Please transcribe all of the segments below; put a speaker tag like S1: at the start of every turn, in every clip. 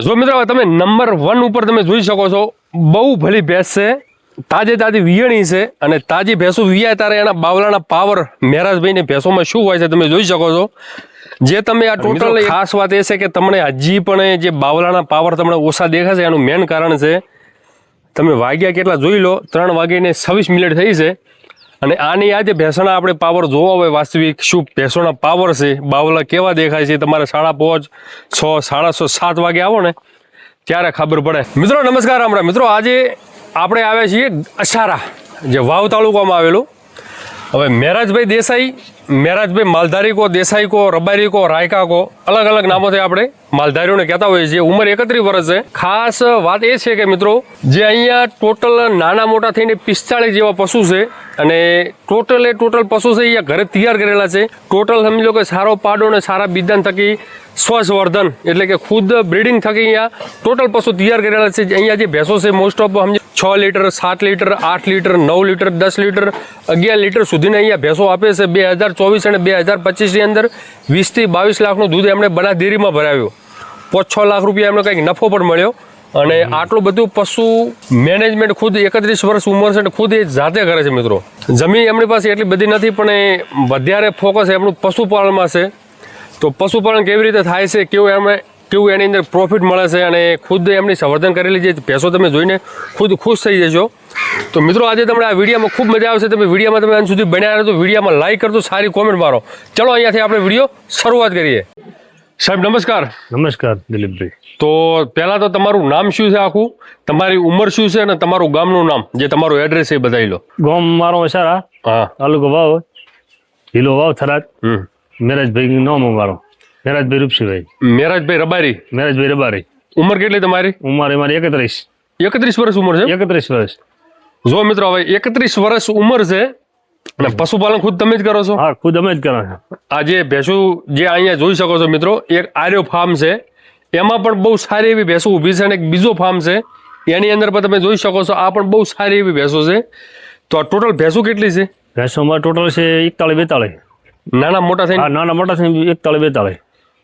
S1: જો મિત્રો તમે નંબર 1 ઉપર તમે જોઈ શકો છો, બહુ ભલી ભેંસ છે, તાજે તાજી વિયણી છે અને તાજી ભેંસો વિયાય ત્યારે એના બાવલાના પાવર મહેરાજભાઈની ભેંસોમાં શું હોય છે તમે જોઈ શકો છો. જે તમે આ ટોટલ ખાસ વાત એ છે કે તમને હજી પણ જે બાવલાના પાવર તમને ઓછા દેખાશે એનું મેઇન કારણ છે તમે વાગ્યા કેટલા જોઈ લો, 3:26 થઈ છે અને આની આજે ભેંસોના આપણે પાવર જોવા હોય વાસ્તવિક શું ભેંસોના પાવર છે, બાવલા કેવા દેખાય છે, તમારે 5:30, 6, 6:30, 7 વાગે આવો ને ત્યારે ખબર પડે. મિત્રો નમસ્કાર રામ રામ. મિત્રો આજે આપણે આવ્યા છીએ અસારા, જે વાવ તાલુકામાં આવેલું. હવે મહેરાજભાઈ દેસાઈ, મહેરાજભાઈ માલધારી કો, દેસાઈ કો, રબારી કો, રાયકા કો, અલગ અલગ નામોથી આપણે માલધારીઓને કહેતા હોઈએ છીએ. ઉંમર 31 વર્ષ છે. ખાસ વાત એ છે કે મિત્રો જે અહીંયા ટોટલ નાના મોટા થઈને 45 જેવા પશુ છે અને ટોટલ પશુ છે અહીંયા ઘરે તૈયાર કરેલા છે. ટોટલ સમજી લો કે સારો પાડો અને સારા બિદાન થકી સ્વસંવર્ધન એટલે કે ખુદ બ્રીડિંગ થકી અહીંયા ટોટલ પશુ તૈયાર કરેલા છે. અહીંયા જે ભેંસો છે મોસ્ટ ઓફ સમજી 6 litre, 7 litre, 8 litre, 9 litre, 10 litre, 11 litre સુધીને અહીંયા ભેંસો આપે છે. 2024 અને 2025ની અંદર 20 થી 22 લાખનું દૂધ એમણે બનાસ ડેરીમાં ભરાવ્યું. 5-6 લાખ રૂપિયા એમને કંઈક નફો પણ મળ્યો અને આટલું બધું પશુ મેનેજમેન્ટ ખુદ 31 વર્ષ ઉંમર છે ખુદ એ જાતે કરે છે. મિત્રો જમીન એમની પાસે એટલી બધી નથી પણ એ વધારે ફોકસ એમનું પશુપાલનમાં છે. તો પશુપાલન કેવી રીતે થાય છે, કેવું એની અંદર પ્રોફિટ મળે છે અને ખુદ એમની સંવર્ધન કરેલી જે ભેંસો તમે જોઈને ખુદ ખુશ થઈ જશો. તો મિત્રો આજે તમને આ વિડીયોમાં ખૂબ મજા આવશે. તમે વિડીયોમાં તમે અંત સુધી બન્યા રહો તો વિડીયોમાં લાઈક કરજો, સારી કોમેન્ટ મારો. ચલો અહીંયાથી આપણે વિડીયો શરૂઆત કરીએ. સાહેબ નમસ્કાર.
S2: નમસ્કાર દિલીપભાઈ.
S1: તો પહેલા તો તમારું નામ શું છે, આખું તમારી ઉંમર શું છે અને તમારું ગામનું નામ, જે તમારું એડ્રેસ એ બતાવી લો.
S2: ગામ મારો અસારા,
S1: હા,
S2: તાલુકો વાવ, જિલ્લો વાવ, થરાદ. મહેરાજભાઈ નામ મારો મહેરાજભાઈ રૂપસીભાઈ.
S1: મહેરાજભાઈ રબારી.
S2: મહેરાજભાઈ રબારી.
S1: ઉંમર કેટલી તમારી?
S2: ઉંમર મારી 31
S1: વર્ષ ઉંમર છે.
S2: 31 વર્ષ.
S1: જો મિત્રો હવે 31 વર્ષ ઉંમર છે અને પશુપાલન ખુદ તમે જ કરો છો?
S2: હા, ખુદ અમે જ કરો છો.
S1: આ જે ભેંસો જે અહીંયા જોઈ શકો છો મિત્રો, એક આર્યો ફાર્મ છે, એમાં પણ બહુ સારી એવી ભેંસો ઊભી છે અને એક બીજો ફાર્મ છે એની અંદર પણ તમે જોઈ શકો છો, આ પણ બહુ સારી એવી ભેંસો છે. તો આ ટોટલ ભેંસો કેટલી છે?
S2: ભેંસો અમારે ટોટલ છે 41-42.
S1: નાના મોટા થઈને?
S2: હા, નાના મોટા થઈને 41-42.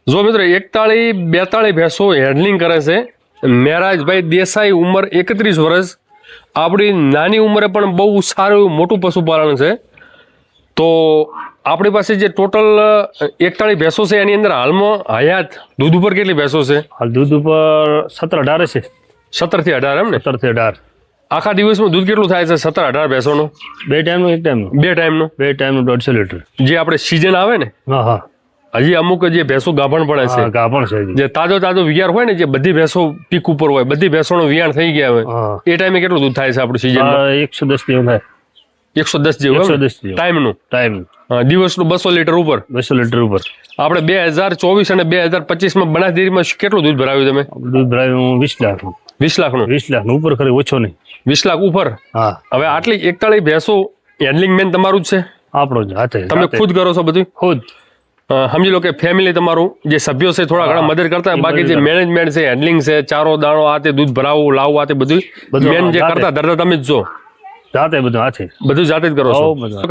S1: જો મિત્રો 41-42 ભેંસો હેન્ડલિંગ કરે છે મહેરાજભાઈ દેસાઈ. ઉંમર 31 વર્ષ. આપણી નાની ઉંમરે પણ બહુ સારું મોટું પશુપાલન છે. તો આપણી પાસે જે ટોટલ 41 ભેંસો છે એની અંદર હાલમાં હયાત દૂધ ઉપર કેટલી ભેંસો છે?
S2: હાલ દૂધ ઉપર 17-18 છે.
S1: 17 થી 18 એમ ને?
S2: 17 થી 18.
S1: આખા દિવસમાં દૂધ કેટલું થાય છે 17-18 ભેંસોનું?
S2: 2 ટાઈમનું, 1 ટાઈમનું.
S1: 2 ટાઈમનું?
S2: 2 ટાઈમનું 150 લીટર.
S1: જે આપણે સિઝન આવે ને,
S2: હા હા,
S1: હજી અમુક જે ભેંસો ગાભણ પડે છે,
S2: ગાભણ છે,
S1: જે તાજો વિયાર હોય ને, જે બધી ભેંસો પીક ઉપર હોય, બધી ભેંસોનું વિયાણ થઈ ગયા હોય, એ ટાઈમે કેટલું દૂધ થાય છે આપણી સિઝનમાં?
S2: 110 જેવું થાય.
S1: 110 જેવું?
S2: 110
S1: ટાઈમનું. દિવસનું 200 લીટર ઉપર?
S2: 200 લીટર ઉપર.
S1: આપણે 2024 અને 2025માં બનાસ ડેરીમાં કેટલું દૂધ ભરાવ્યું તમે?
S2: દૂધ ભરાવ્યું 20 લાખ.
S1: 20 લાખનું?
S2: 20 લાખ ઉપર ખરી, ઓછો નહીં.
S1: 20 લાખ ઉપર?
S2: હા.
S1: હવે આટલી 41 ભેંસો હેન્ડલિંગ મેન તમારું જ છે?
S2: આપણો જ હાથે.
S1: તમે ખુદ કરો છો બધું?
S2: ખુદ.
S1: સમજી લો કે ફેમિલી તમારું જે સભ્યો છે થોડા ઘણા મદદ કરતા હોય, બાકી જે મેનેજમેન્ટ છે, હેન્ડલિંગ છે, ચારો દાણો, આ તે દૂધ ભરાવવું, લાવવું, આ તે બધું મેન જે કરતા ધરતા તમે જ છો?
S2: જાતે બધું હાથે.
S1: બધું જાતે જ કરો છો?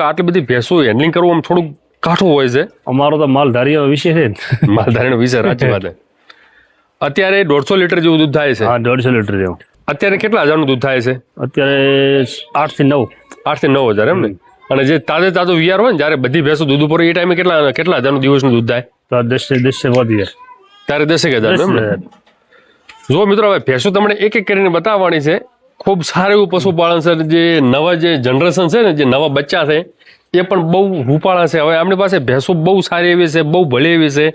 S1: આટલી બધી ભેંસો હેન્ડલિંગ કરવું આમ થોડુંક કાઠું હોય છે.
S2: અમારો તો માલધારીનો વિષય છે ને.
S1: માલધારીનો વિષય, સાચી વાત. અત્યારે 150 લીટર જેવું દૂધ થાય છે?
S2: હા, 150 લીટર જેવું.
S1: અત્યારે કેટલા હજારનું દૂધ થાય છે?
S2: અત્યારે 8 થી 9.
S1: 8 થી 9 હજાર એમ ને? અને જે તાજો વિયાર હોય ને જયારે બધી ભેંસો દૂધ ઉપર, એ ટાઈમે કેટલા હજારનું દિવસનું દૂધ થાય?
S2: તો 10 વધી જાય
S1: ત્યારે 10,000 એમ ને? જો મિત્રો હવે ભેંસો તમને એક એક કરીને બતાવવાની છે. ખૂબ સારું એવું પશુપાલન છે. જે નવા જે જનરેશન છે ને, જે નવા બચ્ચા છે એ પણ બહુ રૂપાળા છે. હવે આપણી પાસે ભેંસો બહુ સારી એવી છે, બહુ ભલી એવી છે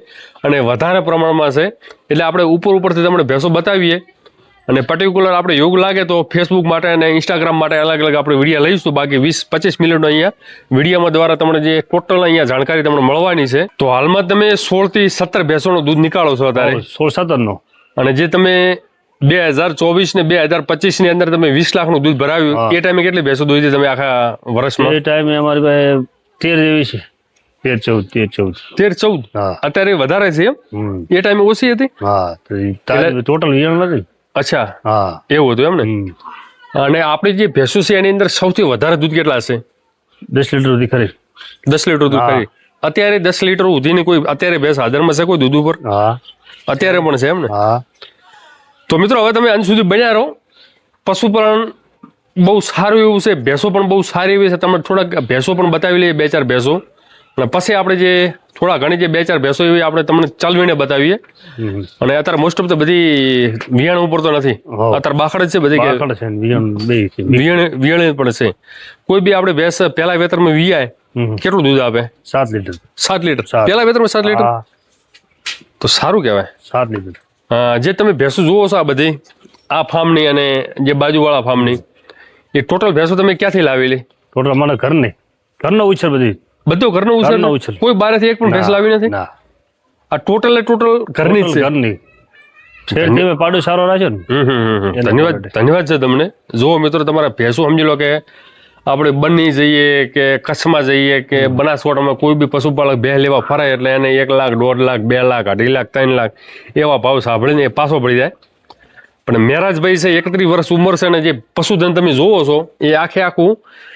S1: અને વધારે પ્રમાણમાં છે. એટલે આપણે ઉપરથી તમને ભેંસો બતાવીએ અને પર્ટિક્યુલર આપણે યોગ લાગે તો ફેસબુક માટે અને ઇન્સ્ટાગ્રામ માટે અલગ અલગ આપણે વિડીયો લઈશું. બાકી 20-25 મિનિટનો અહીંયા વિડીયોમાં દ્વારા તમને જે ટોટલ અહીંયા જાણકારી તમને મળવાની છે. તો હાલમાં તમે 16 થી 17 ભેંસોનું દૂધ નીકાળો છો અત્યારે?
S2: 16-17 નો. અને
S1: જે તમે 2024 ને 2025 ની અંદર તમે 20 લાખનું દૂધ ભરાવ્યું, એ ટાઈમે કેટલી ભેંસો દોઈ તમે આખા વર્ષમાં?
S2: એ ટાઈમે અમારી પાસે 13 જેવી છે. 13-14.
S1: અત્યારે વધારે છે એમ? એ ટાઈમે ઓછી હતી?
S2: હા, ટોટલ વિયાણ નથી.
S1: અચ્છા, હા, એવું હતું એમ ને? અને આપણી જે ભેંસો છે એની અંદર સૌથી વધારે દૂધ કેટલા છે?
S2: 10 લીટર સુધી ખરી.
S1: 10 લીટર દૂધ ખરી. અત્યારે 10 લીટર સુધીની કોઈ અત્યારે ભેંસ હાજરમાં છે કોઈ દૂધ ઉપર?
S2: હા,
S1: અત્યારે પણ છે એમ ને?
S2: હા.
S1: તો મિત્રો હવે તમે અંત સુધી બન્યા રહો. પશુપાલન બહુ સારું એવું છે, ભેંસો પણ બહુ સારી એવી છે. તમે થોડાક ભેંસો પણ બતાવી લઈએ, 2-4 ભેંસો, અને પછી આપણે જે થોડા ઘણી જે 2-4 ભેંસો એવી આપણે તમને ચાલવીને બતાવીએ. અને અત્યારે મોસ્ટ ઓફ તો બધી વિયાણ ઉપર તો નથી, અત્યારે બાખડ જ છે બધી, વિયાણ પણ છે. કોઈ બી આપણે ભેંસ પહેલા વેતરમાં વિયાય કેટલું દૂધ આપે?
S2: 7 લીટર.
S1: 7 લીટર પહેલા વેતરમાં 7 લીટર, તો સારું કહેવાય.
S2: 7 લીટર.
S1: જે તમે ભેંસો જુઓ છો આ બધી, આ ફાર્મની અને જે બાજુવાળા ફાર્મની, એ ટોટલ ભેંસો તમે ક્યાંથી લાવેલી?
S2: ટોટલ અમારા ઘરનો ઉછેર બધી.
S1: બધો ઘરનો ઉછેર? કોઈ બહારથી એક પણ ભેંસ લાવી નથી? આ ટોટલ ઘરની જ છે.
S2: ઘરની છેડતી પાડો સારો રાખ્યો ને.
S1: ધન્યવાદ છે તમને. જુઓ મિત્રો, તમારા ભેંસો સમજી લો કે આપણે બની જઈએ કે કચ્છમાં જઈએ કે બનાસકાંઠામાં કોઈ બી પશુપાલક ભેંસ લેવા ફરાય એટલે એને 1 લાખ, 1.5 લાખ, 2 લાખ, 2.5 લાખ, 3 લાખ એવા ભાવ સાંભળીને એ પાછો પડી જાય. પણ મહેરાજભાઈ છે, 31 વર્ષ ઉંમર છે, અને જે પશુધન તમે જોવો છો એ આખું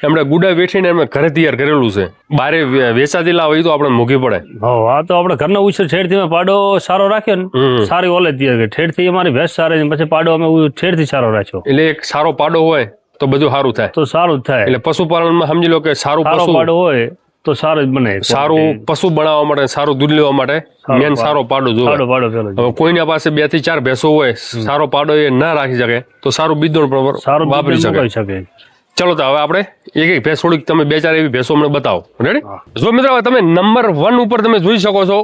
S1: એમણે ગુડા વેઠીને એમણે ઘરે તૈયાર કરેલું છે. બારે વેચાતી લાવે એ તો આપણે મોંઘી પડે.
S2: આ તો આપણે ઘરનો ઉછેર છેડથી પાડો સારો રાખ્યો ને, સારી ઓલે તૈયાર કરી. છેડથી અમારી ભેંસ સારી, પછી પાડો અમે છેડથી સારો રાખ્યો.
S1: એટલે એક સારો પાડો હોય તો બધું સારું થાય.
S2: તો સારું જ થાય.
S1: એટલે પશુપાલનમાં સમજી લો કે સારું
S2: પાડો હોય તો સારું જ બને.
S1: સારું પશુ બનાવવા માટે, સારું દૂધ લેવા માટે મેન સારો પાડો જોઈએ. હવે કોઈના પાસે 2 થી 4 ભેંસો હોય, સારો પાડો એ ના રાખી શકે તો સારું બીજોણ પણ વાપરી શકે. ચલો તો હવે આપણે એક ભેંસ થોડીક તમે 2-4 એવી ભેંસો અમને બતાવો. રેડી? જો મિત્રો, તમે નંબર 1 ઉપર તમે જોઈ શકો છો,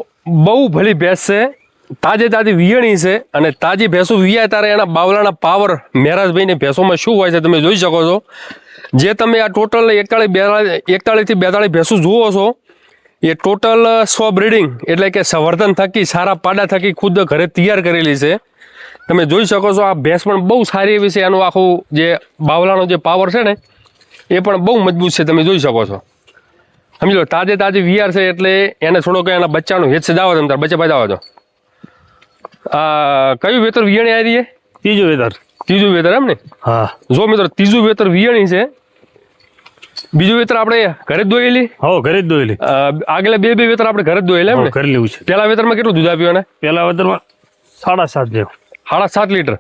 S1: બહુ ભલી ભેંસ છે, તાજી વિયણી છે. અને તાજી ભેંસો વિયાય ત્યારે એના બાવલાના પાવર મહેરાજભાઈને ભેંસોમાં શું હોય છે તમે જોઈ શકો છો. જે તમે આ ટોટલ 41 થી 42 ભેંસો જુઓ છો, એ ટોટલ સ્વ બ્રીડિંગ એટલે કે સંવર્ધન થકી, સારા પાડા થકી ખુદ ઘરે તૈયાર કરેલી છે. તમે જોઈ શકો છો આ ભેંસ પણ બહુ સારી એવી છે. એનું આખું જે બાવલાનો જે પાવર છે ને એ પણ બહુ મજબૂત છે. તમે જોઈ શકો છો. સમજી લો, તાજી વિયાર છે એટલે એને થોડોક એના બચ્ચાનું હેત સજાવો. તમે તાર બચ્ચા બજાવો છો. કયું વેતર વિયાણી આવી રહી છે? ત્રીજું વેતર એમ ને?
S2: હા.
S1: જો મિત્રો, ત્રીજું વેતર વિયાણી છે. બીજું વેતર આપણે ઘરે જ દોયેલી?
S2: ઘરે જ દોયેલી.
S1: આગલા બે વેતર આપણે ઘરે જ દોયેલા એમ ને?
S2: કરી લેવું છે.
S1: પેલા વેતરમાં કેટલું દૂધ આપ્યું એને?
S2: પેલા વેતરમાં 7.5 જેવું.
S1: 7.5 લીટર.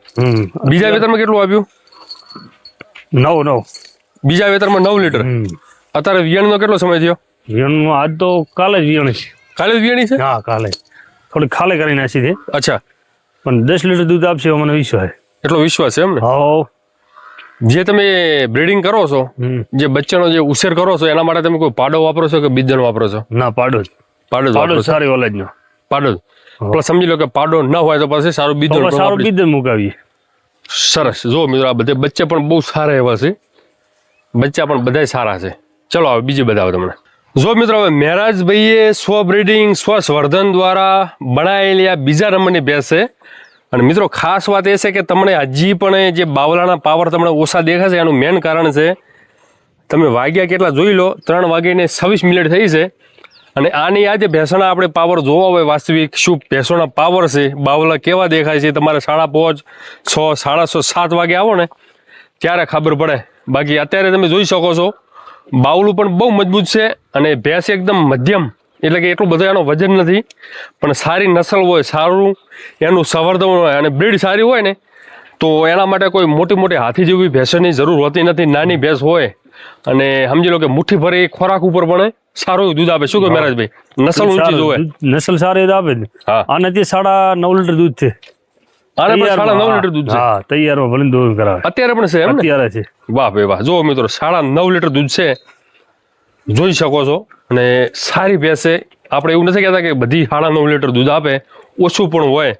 S1: બીજા વેતરમાં કેટલું આપ્યું?
S2: 9.
S1: બીજા વેતરમાં 9 લીટર. અત્યારે વિયાણીનો કેટલો સમય થયો?
S2: વિયાણીનો આજ તો કાલે જ વિયાણી છે.
S1: કાલે જ વિયાણી છે?
S2: હા, કાલે. થોડી ખાલે કરી નાખી છે.
S1: અચ્છા.
S2: પણ 10 લીટર દૂધ આપશે મને વિશ્વાસ.
S1: એટલો વિશ્વાસ છે એમ ને? જે તમે બ્રીડિંગ કરો છો, જે બચ્ચાનો જે ઉછેર કરો છો, એના માટે તમે કોઈ પાડો વાપરો છો કે બીજણ વાપરો છો?
S2: ના, પાડો જ સારી ઓલેજનો
S1: પાડો જ. પ્લસ સમજી લો કે પાડો ન હોય તો પછી સારું બીજણ
S2: મુકાવીએ.
S1: સરસ. જો મિત્રો, આ બધા બચ્ચા પણ બહુ સારા એવા છે. બચ્ચા પણ બધા સારા છે. ચલો હવે બીજી બતાવો તમને. જો મિત્રો, હવે મહેરાજભાઈએ સ્વ બ્રીડિંગ, સ્વસંવર્ધન દ્વારા બનાવેલી આ બીજા નંબરની ભેંસ છે. અને મિત્રો, ખાસ વાત એ છે કે તમને હજી પણ જે બાવલાના પાવર તમને ઓછા દેખાશે, એનું મેન કારણ છે તમે વાગ્યા કેટલા જોઈ લો, 3:26 થઈ છે. અને આની આ જે ભેંસોના આપણે પાવર જોવા હોય વાસ્તવિક, શું ભેંસોના પાવર છે, બાવલા કેવા દેખાય છે, તમારે 5:30, 6, 6:30, 7 વાગે આવો ને ત્યારે ખબર પડે. બાકી અત્યારે તમે જોઈ શકો છો બાવલું પણ બહુ મજબૂત છે. અને ભેંસ એકદમ મધ્યમ, એટલે કે એટલું બધું એનો વજન નથી, પણ સારી નસલ હોય, સારું એનું સંવર્ધન હોય અને બ્રીડ સારી હોય ને, તો એના માટે કોઈ મોટી હાથી જેવી ભેંસોની જરૂર હોતી નથી. નાની ભેંસ હોય અને સમજી લો કે મુઠ્ઠી ભરી ખોરાક ઉપર પણ સારું દૂધ આપે. શું કહે મહેરાજભાઈ? નસલ ઊંચી જોવે,
S2: નસલ સારી આપે. આને 9.5 લીટર દૂધ છે.
S1: આને પણ 9.5 લીટર દૂધ છે.
S2: હા, તૈયારમાં ભલે દૂધ કરાવે.
S1: અત્યારે પણ છે એમ ને?
S2: અત્યારે છે.
S1: વાહ ભાઈ વાહ. જો મિત્રો, 9.5 લીટર દૂધ છે, જોઈ શકો છો. અને સારી ભેંસ છે. આપણે એવું નથી કહેતા કે બધી 9.5 લીટર દૂધ આપે, ઓછું પણ હોય.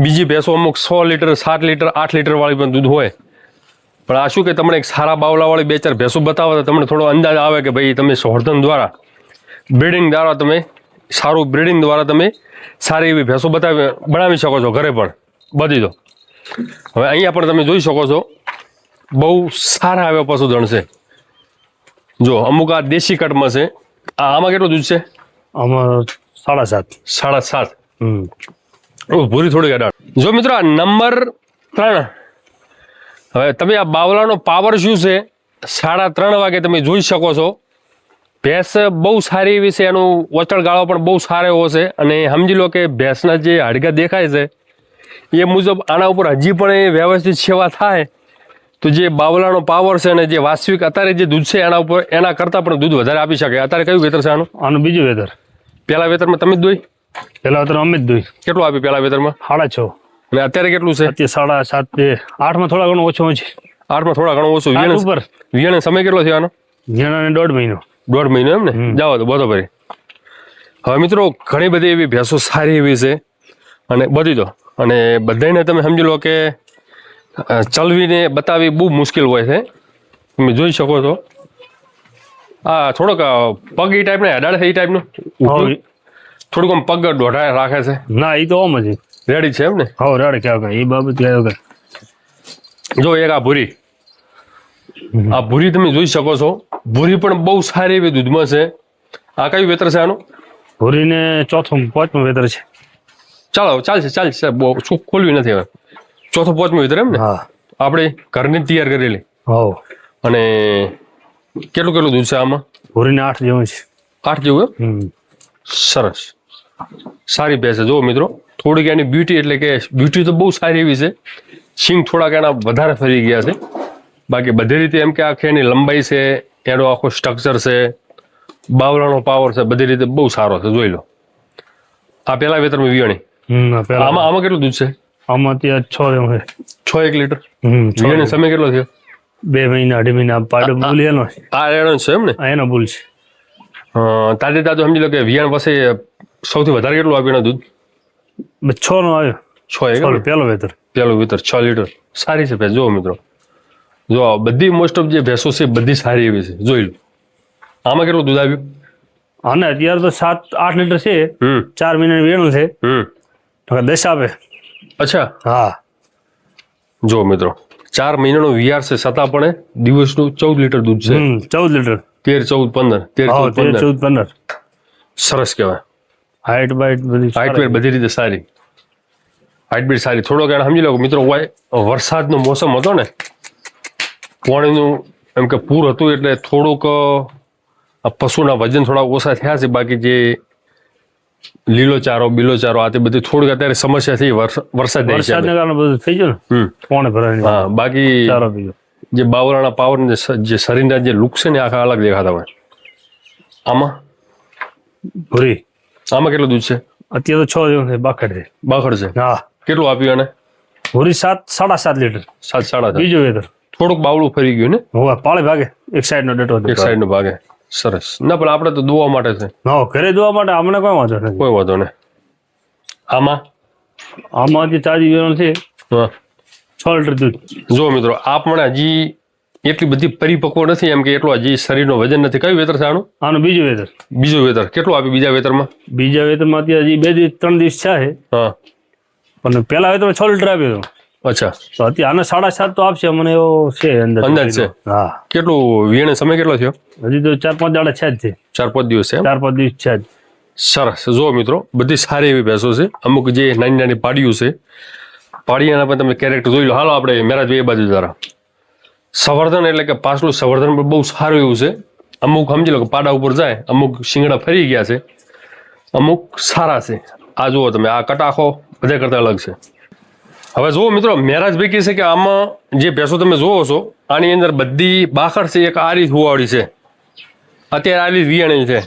S1: બીજી ભેંસો અમુક 6 લીટર, 7 લીટર, 8 લીટર વાળી પણ દૂધ હોય. પણ આ શું કે તમને એક સારા બાવલાવાળી 2-4 ભેંસો બતાવો તો તમને થોડો અંદાજ આવે કે ભાઈ તમે સંવર્ધન દ્વારા, બ્રીડિંગ દ્વારા તમે સારું બ્રીડિંગ દ્વારા તમે સારી એવી ભેંસો બનાવી શકો છો ઘરે પણ બધી. તો હવે અહીંયા પણ તમે જોઈ શકો છો બહુ સારા એવા પશુધન છે. જો અમુક આ દેશી કટમાં છે. આમાં કેટલું દૂધ છે?
S2: આમાં 7.5.
S1: ભૂરી થોડી અડાડ. જો મિત્રો, આ નંબર 3. હવે તમે આ બાવલાનો પાવર શું છે, 3:30 વાગે તમે જોઈ શકો છો. ભેંસ બહુ સારી એવી છે. એનું વચળ ગાળો પણ બહુ સારો એવો છે. અને સમજી લો કે ભેંસના જે હાડકા દેખાય છે એ મુજબ આના ઉપર હજી પણ એ વ્યવસ્થિત સેવા થાય તો જે બાવલાનો પાવર છે અને જે વાસ્તવિક અત્યારે જે દૂધ છે એના ઉપર એના કરતાં પણ દૂધ વધારે આપી શકે. અત્યારે કયું વેતર છે આનું?
S2: આનું બીજું વેતર.
S1: પહેલા વેતરમાં તમે જ દોઈ
S2: પેલા વેતર અમે જ દોઈ.
S1: કેટલું આપ્યું પહેલા વેતરમાં?
S2: 6.5.
S1: અને અત્યારે કેટલું છે?
S2: અત્યારે 7.5 8માં થોડા ઘણું ઓછું છે.
S1: 8માં થોડા ઘણો ઓછો.
S2: ઉપર
S1: વિયાણે સમય કેટલો થયો આનો?
S2: ઝીણાને 1.5 મહિનો.
S1: 1.5 મહિનો એમ ને? જાઓ તો બરોબર. હવે મિત્રો ઘણી બધી એવી ભેંસો સારી એવી છે અને બધી તો અને બધાને તમે સમજી લો કે ચલવીને બતાવી બહુ મુશ્કેલ હોય છે. તમે જોઈ શકો છો આ થોડોક પગ એ ટાઈપને અડાડે છે એ ટાઈપનું થોડુંક આમ પગ દોઢા રાખે છે.
S2: ના એ તો ઓમ જ
S1: રેડી છે એમ ને?
S2: હા રેડી ક્યાં એ બાબત ક્યાં.
S1: જો એક આ ભૂરી, આ ભૂરી તમે જોઈ શકો છો. ભૂરી પણ બહુ સારી એવી દૂધમાં છે. આ કયું વેતર છે આનું?
S2: ભૂરીને 4થું 5મું વેતર છે.
S1: ચાલો ચાલશે બહુ શું ખોલવી નથી હવે. 4થું 5મું વેતર એમ ને?
S2: હા
S1: આપણે ઘરની જ તૈયાર કરેલી.
S2: હા.
S1: અને કેટલું દૂધ છે આમાં?
S2: ભૂરીને 8 જેવું છે.
S1: 8 જેવું એમ? સરસ, સારી ભેંસ છે. જુઓ મિત્રો, થોડીક એની બ્યુટી એટલે કે બ્યુટી તો બહુ સારી એવી છે. સિંગ થોડાક એના વધારે ફરી ગયા છે. બાકી બધી રીતે એમ કે આખી એની લંબાઈ છે, એનો આખો સ્ટ્રક્ચર છે, બાવલાનો પાવર છે, બધી રીતે બહુ સારો છે. જોઈ લો. આ પેલા વેતરમાં વિયાણી. આમાં કેટલું દૂધ છે?
S2: આમાં ત્યાં 6 જેવું છે.
S1: 1 લીટર. વિયાણી સમય કેટલો થયો?
S2: 2 મહિના 2.5 મહિના. પાડો ભૂલ એનો
S1: આ એનો છે એમ ને?
S2: એનો ભૂલ છે.
S1: તાજે તાજું સમજી લો કે વિયાણ પાસે સૌથી વધારે કેટલું આપ્યું એનું દૂધ?
S2: 6 નો આવ્યો.
S1: 6
S2: પેલો વેતર.
S1: પેલું વેતર 6 લીટર. સારી છે ભેંસ. જુઓ મિત્રો, જો બધી મોસ્ટ ઓફ જે ભેંસો છે બધી સારી એવી છે. જોઈ લો. આમાં કેટલું દૂધ આવ્યું?
S2: આને અત્યારે તો 7-8 લીટર છે. 4 મહિનાની વેણ છે. 10 આપે.
S1: અચ્છા.
S2: હા.
S1: જો મિત્રો, 4 મહિનાનો વિયાર છે છતાં પણ દિવસનું 14 લીટર દૂધ છે.
S2: 14 લીટર.
S1: 13, 14, 15.
S2: 14, 15.
S1: સરસ કહેવાય.
S2: હાઈટ બાઈટ
S1: બધી રીતે સારી. હાઈટ બીટ સારી. થોડોક એને સમજી લો મિત્રો, વરસાદનો મોસમ હતો ને, પાણીનું એમ કે પૂર હતું એટલે થોડુંક પશુના વજન થોડા ઓછા થયા છે. બાકી જે લીલો ચારો બીલો ચારો આ તે બધી થોડીક અત્યારે સમસ્યા થઈ વરસાદને
S2: કારણે બધું થઈ ગયું ને પાણી ભરાય.
S1: હા, બાકી
S2: ચારો બીજો
S1: જે બાવળાના પાવર જે શરીરના જે લુક છે ને આખા અલગ દેખાતા હોય. આમાં
S2: ભૂરી
S1: આમાં કેટલું દૂધ છે?
S2: અત્યારે તો 6 જેવું છે. બાખડ છે.
S1: બાખડ છે.
S2: હા.
S1: કેટલું આપ્યું એને?
S2: ભૂરી 7.5 લીટર.
S1: 7.5.
S2: બીજું વેતર.
S1: થોડુંક બાવળું ફરી ગયું ને?
S2: હોવા પાળે ભાગે એક સાઈડ નો ડેટો.
S1: એક સાઈડ નો ભાગે. સરસ. ના પણ આપણે તો દોવા માટે છે.
S2: ના, ઘરે દોવા માટે અમને કોઈ વાંધો નથી.
S1: કોઈ વાંધો નહીં.
S2: આમાં જે તાજી વેરણ છે 6 લીટર દૂધ.
S1: જો મિત્રો, આપણે હજી એટલી બધી પરિપક્વ નથી એમ કે એટલું હજી શરીરનો વજન નથી. કયું વેતર છે આનું?
S2: આનું બીજું વેતર.
S1: બીજું વેતર. કેટલું આપ્યું બીજા વેતરમાં?
S2: બીજા વેતરમાં અત્યારે હજી 2-3 દિવસ છે.
S1: હા.
S2: પણ પેલા વેતરમાં 6 લીટર આપ્યો હતો.
S1: અચ્છા.
S2: તો અત્યારે આને 7.5 તો આપશે મને એવો છે
S1: અંદાજ છે.
S2: હા.
S1: કેટલું વિયાણે સમય કેટલો થયો?
S2: હજી તો 4-5 દાડા છે જ.
S1: 4-5 દિવસ છે.
S2: 4-5 દિવસ છે જ.
S1: સરસ. જો મિત્રો, બધી સારી એવી ભેંસો છે. અમુક જે નાની નાની પાડીઓ છે, પાડીયાના પણ તમે કેરેક્ટર જોઈ લો. હાલો આપણે મેરાજ એ બાજુ જરા. સંવર્ધન એટલે કે પાછલું સંવર્ધન પણ બહુ સારું એવું છે. અમુક સમજી લો કે પાડા ઉપર જાય, અમુક શિંગડા ફરી ગયા છે, અમુક સારા છે. આ જુઓ તમે, આ કટાખો બધા કરતા અલગ છે. હવે જુઓ મિત્રો, મેરાજભાઈ કહે છે કે આમાં જે ભેંસો તમે જોવો છો આની અંદર બધી બાખડ છે. એક આરી હુવાડી છે. અત્યારે આરી વિયાણી છે.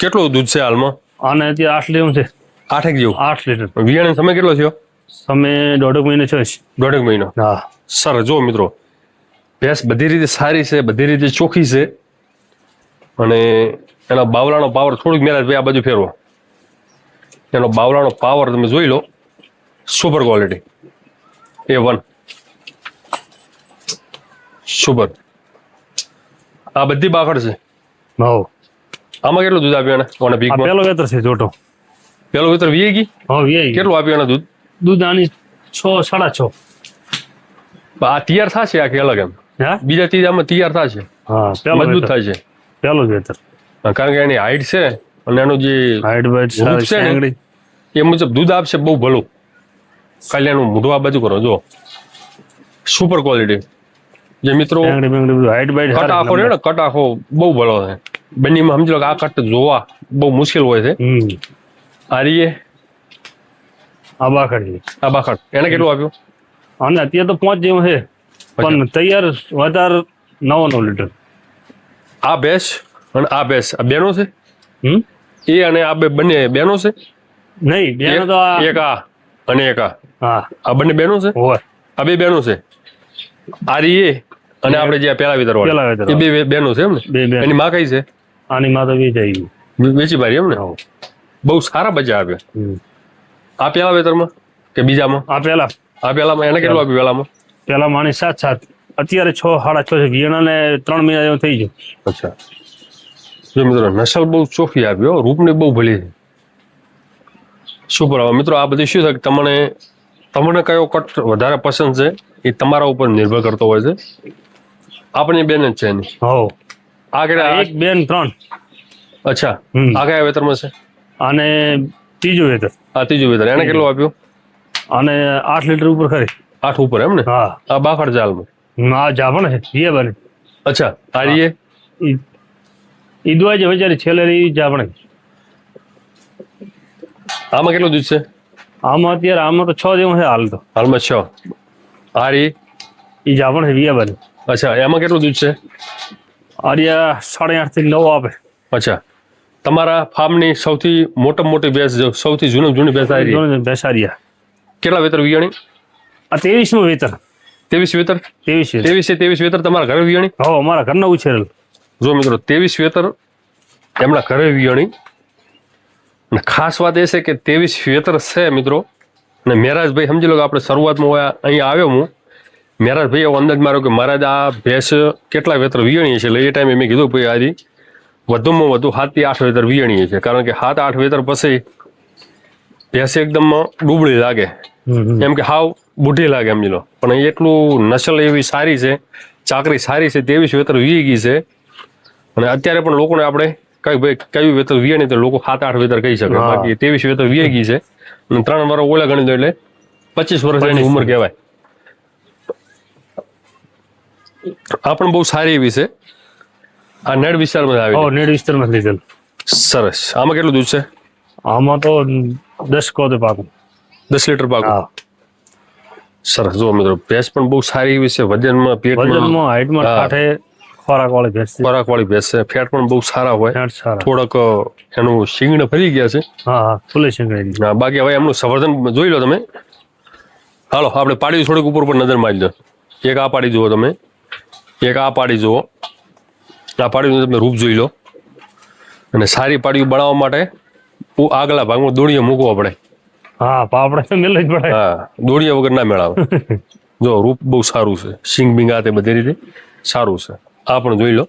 S1: કેટલું દૂધ છે હાલમાં?
S2: આને અત્યારે 8 જેવું છે.
S1: 8 જેવું.
S2: 8 લીટર.
S1: વિયાણી સમય કેટલો થયો?
S2: સમય 1.5 મહિનો છે.
S1: 1.5 મહિનો.
S2: હા.
S1: સરસ. જો મિત્રો, ભેંસ બધી રીતે સારી છે, બધી રીતે ચોખ્ખી છે અને એના બાવલાનો પાવર થોડુંક મેરાજભાઈ આ બાજુ ફેરવો. એનો બાવલાનો પાવર તમે જોઈ લો. Super quality. A1 super. આ બધી બાખડ છે.
S2: હા.
S1: આમાં કેટલું દૂધ આપ્યું એને? કોને ભીખમાં?
S2: પેલો વેતર છે જોટો.
S1: પેલો વેતર વીએ ગઈ?
S2: હા, વીએ.
S1: કેટલું આપ્યું એને દૂધ?
S2: દૂધ આની 6-6.5.
S1: આ તૈયાર થશે આખી અલગ એમ?
S2: હા.
S1: બીજા ત્રીજામાં તૈયાર થશે.
S2: હા,
S1: મજબૂત થાય છે.
S2: પેલો જ વેતર.
S1: કારણ કે એની હાઈટ છે અને એનું જે
S2: હાઈટ બાઈટ
S1: રૂપ છે ને એ મુજબ દૂધ આપશે બહુ ભલું. ખાલી એનું મોઢું આ બાજુ કરો. જો સુપર ક્વોલિટી. જે મિત્રો
S2: હાઈટ બાઈટ
S1: કટાખો રહ્યો ને, કટાખો બહુ ભલો છે. બંનેમાં સમજી લો કે આ કટ જોવા બહુ મુશ્કેલ હોય છે. આ રીએ
S2: આ બાખડ છે
S1: આ બાખડ એને કેટલું આપ્યું?
S2: અને અત્યારે તો 5 જેવું છે પણ તૈયાર વધારે 9 લીટર.
S1: આ ભેંસ અને આ ભેંસ આ બેનો છે?
S2: હમ
S1: એ અને આ બંને બેનો છે?
S2: નહીં બેનો તો આ
S1: એક આ અને એક આ,
S2: હા
S1: આ બંને બેનો છે?
S2: હોય
S1: આ બે બેનો છે? આ રહી એ અને આપણે જે પેલા વિતર
S2: પેલા વેતર
S1: એ બે બેનો છે એમ ને?
S2: બે
S1: એની માં કઈ છે?
S2: આની માં તો વેચાઈ ગઈ.
S1: વેચી મારી એમ ને? બહુ સારા બચ્ચા આપ્યા. આ પેલા વેતરમાં કે બીજામાં?
S2: આ પેલા
S1: આ પેલામાં એને કેટલું આપ્યું? પેલામાં
S2: પેલા માની 7 અત્યારે 6 સાડા 6 છે. વિયણા ને 3 મહિના જેવું થઈ ગયું.
S1: અચ્છા. જો મિત્રો નસલ બહુ ચોખ્ખી આપી હો, રૂપની બહુ ભલી છે. સુપર. હવે મિત્રો આ બધી શું થાય કે તમને કયો કટ વધારે પસંદ છે એ તમારા ઉપર નિર્ભર કરતો હોય છે. આપણી બેન જ છે એની.
S2: હો
S1: આ કેટલા?
S2: 1 2 ને 3.
S1: અચ્છા.
S2: હમ.
S1: આ કયા વેતરમાં છે?
S2: અને ત્રીજું વેતર
S1: આ ત્રીજું વેતર. એને કેટલું આપ્યું?
S2: અને 8 લીટર ઉપર ખરી.
S1: 8 ઉપર એમ ને?
S2: હા
S1: આ બાખડ ચાલમાં.
S2: આ જાભણ છે વિયે બને.
S1: અચ્છા. આ રીએ
S2: ઈ દુઆ જે વચારી છેલ્લે ઈ જાભણ.
S1: આમાં કેટલું દૂધ છે?
S2: આમાં અત્યારે આમાં તો 6 જેવું છે હાલ તો.
S1: હાલમાં 6. આ રી
S2: ઈ જાભણ છે વિયે બને.
S1: અચ્છા. એમાં કેટલું દૂધ છે?
S2: આર્યા 8.5 થી 9 આપે.
S1: અચ્છા. તમારા ફાર્મની સૌથી મોટામાં મોટી ભેંસ, સૌથી જૂની ભેંસ આ રહી.
S2: બેસારિયા
S1: કેટલા વેતર વિયાણી?
S2: આ 23 નું વેતર.
S1: 23 વેતર?
S2: 23
S1: વેતર તમારા ઘરે વિયાણી?
S2: હો અમારા ઘરના ઉછેરેલ.
S1: જો મિત્રો 23 વેતર એમના ઘરે વિયાણી. અને ખાસ વાત એ છે કે 23 વેતર છે મિત્રો. અને મેરાજભાઈ સમજી લો કે આપણે શરૂઆતમાં અહીંયા આવ્યો હું, મેરાજભાઈ એવો અંદાજ માર્યો કે મહારાજ આ ભેંસ કેટલા વેતર વિયાણી છે. એટલે એ ટાઈમે મેં કીધું ભાઈ આજી વધુમાં વધુ 7 થી 8 વેતર વિયાણીએ છે. કારણ કે 7 8 વેતર પછી ભેંસ એકદમ ડૂબળી લાગે, એમ કે હાવ બુઢી લાગે સમજી લો. પણ એટલું નસલ એવી સારી છે, ચાકરી સારી છે, 23 વેતર વી ગઈ છે. અને અત્યારે પણ લોકોને આપણે કઈ ભાઈ કયું વેતર વિયાણી તો લોકો 7 8 વેતર કહી શકે. બાકી 23 વેતર વી ગઈ છે. અને 3 વર્ષ ઓલા ગણી દો એટલે 25 વર્ષ એની ઉંમર કહેવાય. આ પણ બહુ સારી એવી છે. આ નેડ વિસ્તારમાં આવી.
S2: હો નેડ વિસ્તારમાં લીધેલ.
S1: સરસ. આમાં કેટલું દૂધ છે?
S2: આમાં તો 10 કોતે પાક.
S1: 10 લીટર પાક.
S2: હા
S1: સરસ. જો મિત્રો ભેંસ પણ બહુ સારી એવી છે. વજનમાં, પેટમાં,
S2: વજનમાં, હાઈટમાં, કાંઠે ખોરાક વાળી ભેંસ છે.
S1: ખોરાક વાળી ભેંસ છે. ફેટ પણ બહુ સારા હોય.
S2: ફેટ સારા.
S1: થોડોક એનું શીંગણ ફરી ગયા છે.
S2: હા ફૂલે શંકરાઈ.
S1: હા, બાકી હવે એમનું સંવર્ધન જોઈ લો તમે. હાલો આપણે પાડી થોડીક ઉપર નજર મારી દો. એક આ પાડી જુઓ તમે, એક આ પાડી જુઓ. આ પાડીનું તમે રૂપ જોઈ લો. અને સારી પાડીઓ બનાવવા માટે આગલા ભાગમાં દોડીએ મૂકવો પડે.
S2: હા પાપડે મેળ જ પડે.
S1: હા, દોડીએ વગર ના મેળાવે. જો રૂપ બહુ સારું છે. સિંગ બિંગ આ તે બધી રીતે સારું છે. આ પણ જોઈ લો.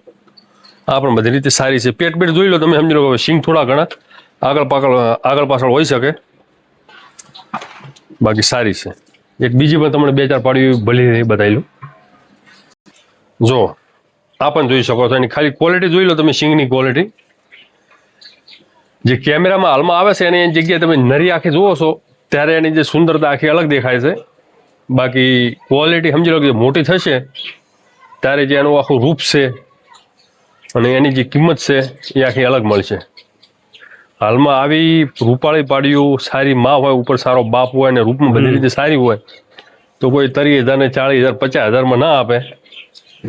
S1: આ પણ બધી રીતે સારી છે. પેટ જોઈ લો તમે, સમજી લો કે સિંગ થોડા ઘણા આગળ પાછળ હોઈ શકે, બાકી સારી છે. એક બીજી પણ તમને 2 4 પાડીઓ ભલી બતાવી લો. જો આ પણ જોઈ શકો છો. એની ખાલી ક્વોલિટી જોઈ લો તમે, સિંગની ક્વોલિટી જે કેમેરામાં હાલમાં આવે છે એની જગ્યાએ તમે નરી આંખે જુઓ છો ત્યારે એની જે સુંદરતા આખી અલગ દેખાય છે. બાકી ક્વોલિટી સમજી લો કે મોટી થશે ત્યારે જે એનું આખું રૂપ છે અને એની જે કિંમત છે એ આખી અલગ મળશે. હાલમાં આવી રૂપાળી પાડીઓ, સારી માં હોય, ઉપર સારો બાપ હોય અને રૂપમાં બધી રીતે સારી હોય તો કોઈ 30,000 ને 40,000 50,000 માં ના આપે.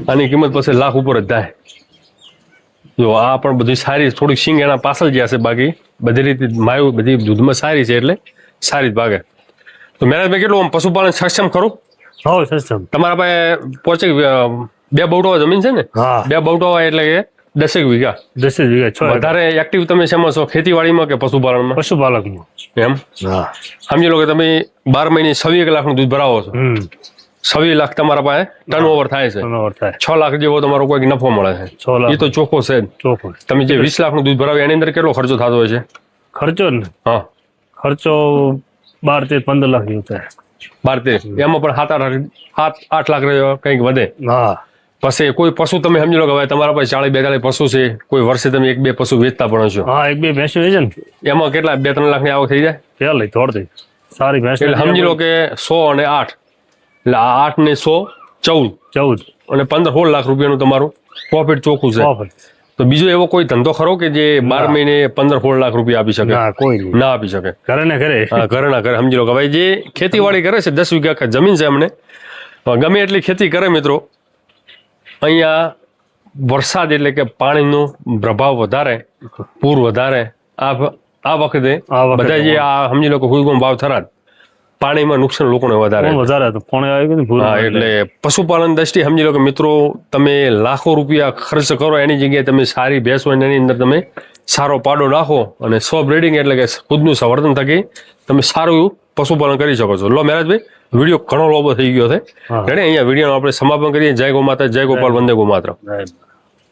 S1: આની કિંમત પછી લાખ ઉપર જ થાય. જો આ પણ બધી સારી, થોડીક સિંગ એના પાછળ જ્યાં છે, બાકી બધી રીતે માયું બધી દૂધમાં સારી છે એટલે સારી જ ભાગે. તો મેનેજમેન્ટ કેટલું આમ પશુપાલન સક્ષમ ખરું?
S2: હો સિસ્ટમ.
S1: તમારા પાસે પહોંચે 2 બવટો જમીન છે ને?
S2: હા
S1: 2 બવટો એટલે કે 10 વીઘા.
S2: 10 વીઘા. 6
S1: વધારે એક્ટિવ તમે શેમાં છો? ખેતીવાડીમાં કે પશુપાલનમાં?
S2: પશુપાલકમાં.
S1: એમ
S2: હા
S1: સમજી લો કે તમે 12 મહિને 26 લાખનું દૂધ ભરાવો છો. 26 લાખ તમારા પાસે ટર્નઓવર થાય છે. 6 લાખ જેવો તમારો કોઈ નફો મળે છે.
S2: 6 લાખ
S1: એ તો ચોખ્ખો છે જ.
S2: ચોખ્ખો.
S1: તમે જે 20 લાખનું દૂધ ભરાવો એની અંદર કેટલો ખર્ચો થતો હોય છે?
S2: ખર્ચો ને
S1: હા,
S2: ખર્ચો 12 થી 15 લાખ જેવો થાય.
S1: 12 એમાં પણ 7 લાખ કંઈક વધે.
S2: હા
S1: પછી કોઈ પશુ તમે સમજી લો કે હવે તમારા પાસે 40 42 પશુ છે, કોઈ વર્ષે તમે 1 2 પશુ વેચતા પણ હશો.
S2: હા 1 2 ભેંસો વેચે ને
S1: એમાં કેટલા 2 3 લાખની આવક થઈ જાય?
S2: પેલા દોડતી સારી ભેંસ.
S1: એટલે સમજી લો કે 100 અને 8 એટલે 8 ને 100 14
S2: 14
S1: અને 15 16 લાખ રૂપિયાનું તમારું પ્રોફિટ ચોખ્ખું છે.
S2: પ્રોફિટ.
S1: તો તો બીજો એવો કોઈ ધંધો ખરો કે જે 12 મહિને 15-16 લાખ રૂપિયા આપી શકે?
S2: ના કોઈ નહીં,
S1: ના આપી શકે.
S2: ઘરે ને ઘરે.
S1: હા, ઘરના ઘરે સમજી લો કે ભાઈ જે ખેતીવાડી કરે છે, 10 વીઘા જમીન છે એમને, ગમે એટલી ખેતી કરે મિત્રો, અહીંયા વરસાદ એટલે કે પાણીનો પ્રભાવ વધારે, પૂર વધારે, આ વખતે બધા જે આ સમજી લો કે હુઈગોમ ભાવ થરાદ, પાણીમાં નુકસાન લોકોને વધારે.
S2: કોણ વધારે હતું? પાણી આવી ગયું ને પૂરું.
S1: હા, એટલે પશુપાલન દ્રષ્ટિએ સમજી લો કે મિત્રો, તમે લાખો રૂપિયા ખર્ચ કરો એની જગ્યાએ તમે સારી ભેંસ હોય એની અંદર તમે સારો પાડો નાખો અને સ્વ બ્રીડિંગ એટલે કે ખુદનું સંવર્ધન થકી તમે સારું એવું પશુપાલન કરી શકો છો. લો મહેરાજભાઈ, વિડીયો ઘણો લોબો થઈ ગયો છે.
S2: હા.
S1: રેડી, અહીંયા વિડીયોનું આપણે સમાપન કરીએ. જય ગો માતા, જય ગોપાલ, વંદે ગો માતરમ.
S2: right.